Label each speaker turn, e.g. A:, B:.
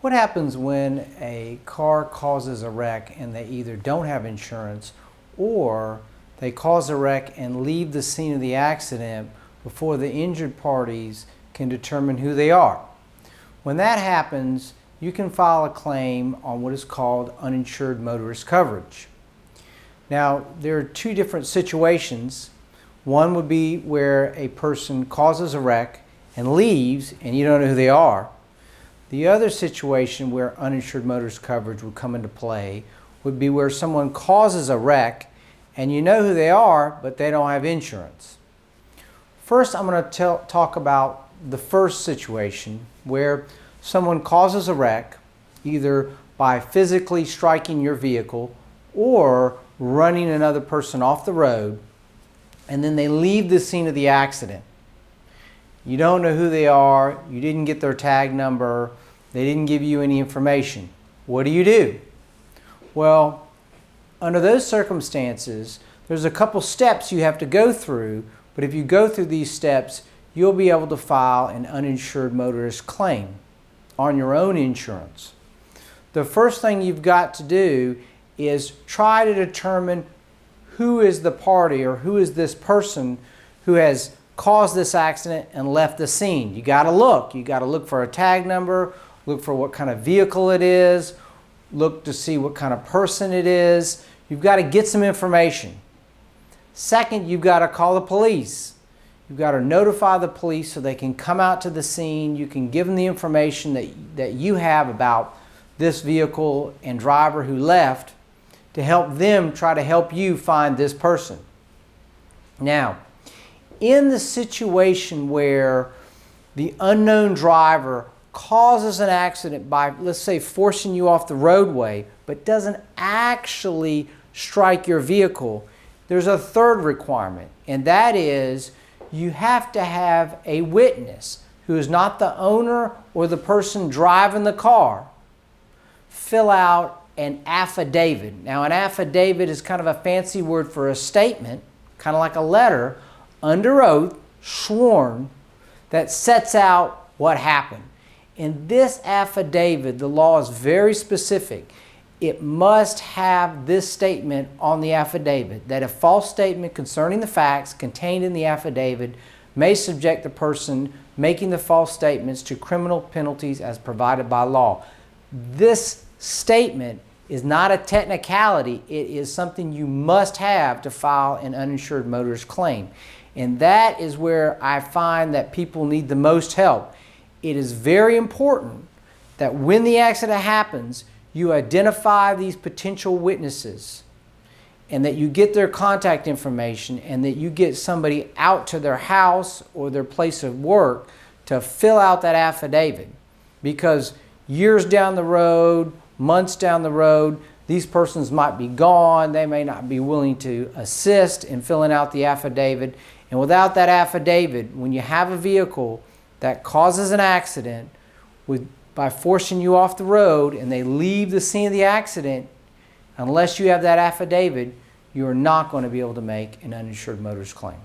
A: What happens when a car causes a wreck and they either don't have insurance or they cause a wreck and leave the scene of the accident before the injured parties can determine who they are? When that happens, you can file a claim on what is called uninsured motorist coverage. Now, there are two different situations. One would be where a person causes a wreck and leaves and you don't know who they are. The other situation where uninsured motorist coverage would come into play would be where someone causes a wreck and you know who they are, but they don't have insurance. First, I'm going to talk about the first situation where someone causes a wreck either by physically striking your vehicle or running another person off the road, and then they leave the scene of the accident. You don't know who they are, you didn't get their tag number, they didn't give you any information. What do? Well, under those circumstances, there's a couple steps you have to go through, but if you go through these steps, you'll be able to file an uninsured motorist claim on your own insurance. The first thing you've got to do is try to determine who is the party or who is this person who has caused this accident and left the scene. You got to look. You got to look for a tag number, look for what kind of vehicle it is, look to see what kind of person it is. You've got to get some information. Second, you've got to call the police. You've got to notify the police so they can come out to the scene. You can give them the information that you have about this vehicle and driver who left to help them try to help you find this person. Now, in the situation where the unknown driver causes an accident by, let's say, forcing you off the roadway, but doesn't actually strike your vehicle, there's a third requirement, and that is you have to have a witness who is not the owner or the person driving the car fill out an affidavit. Now, an affidavit is kind of a fancy word for a statement, kind of like a letter, under oath, sworn, that sets out what happened. In this affidavit, the law is very specific. It must have this statement on the affidavit, that a false statement concerning the facts contained in the affidavit may subject the person making the false statements to criminal penalties as provided by law. This statement is not a technicality. It is something you must have to file an uninsured motorist claim. And that is where I find that people need the most help. It is very important that when the accident happens, you identify these potential witnesses and that you get their contact information and that you get somebody out to their house or their place of work to fill out that affidavit. Because years down the road, months down the road, these persons might be gone. They may not be willing to assist in filling out the affidavit. And without that affidavit, when you have a vehicle that causes an accident by forcing you off the road and they leave the scene of the accident, unless you have that affidavit, you are not going to be able to make an uninsured motorist claim.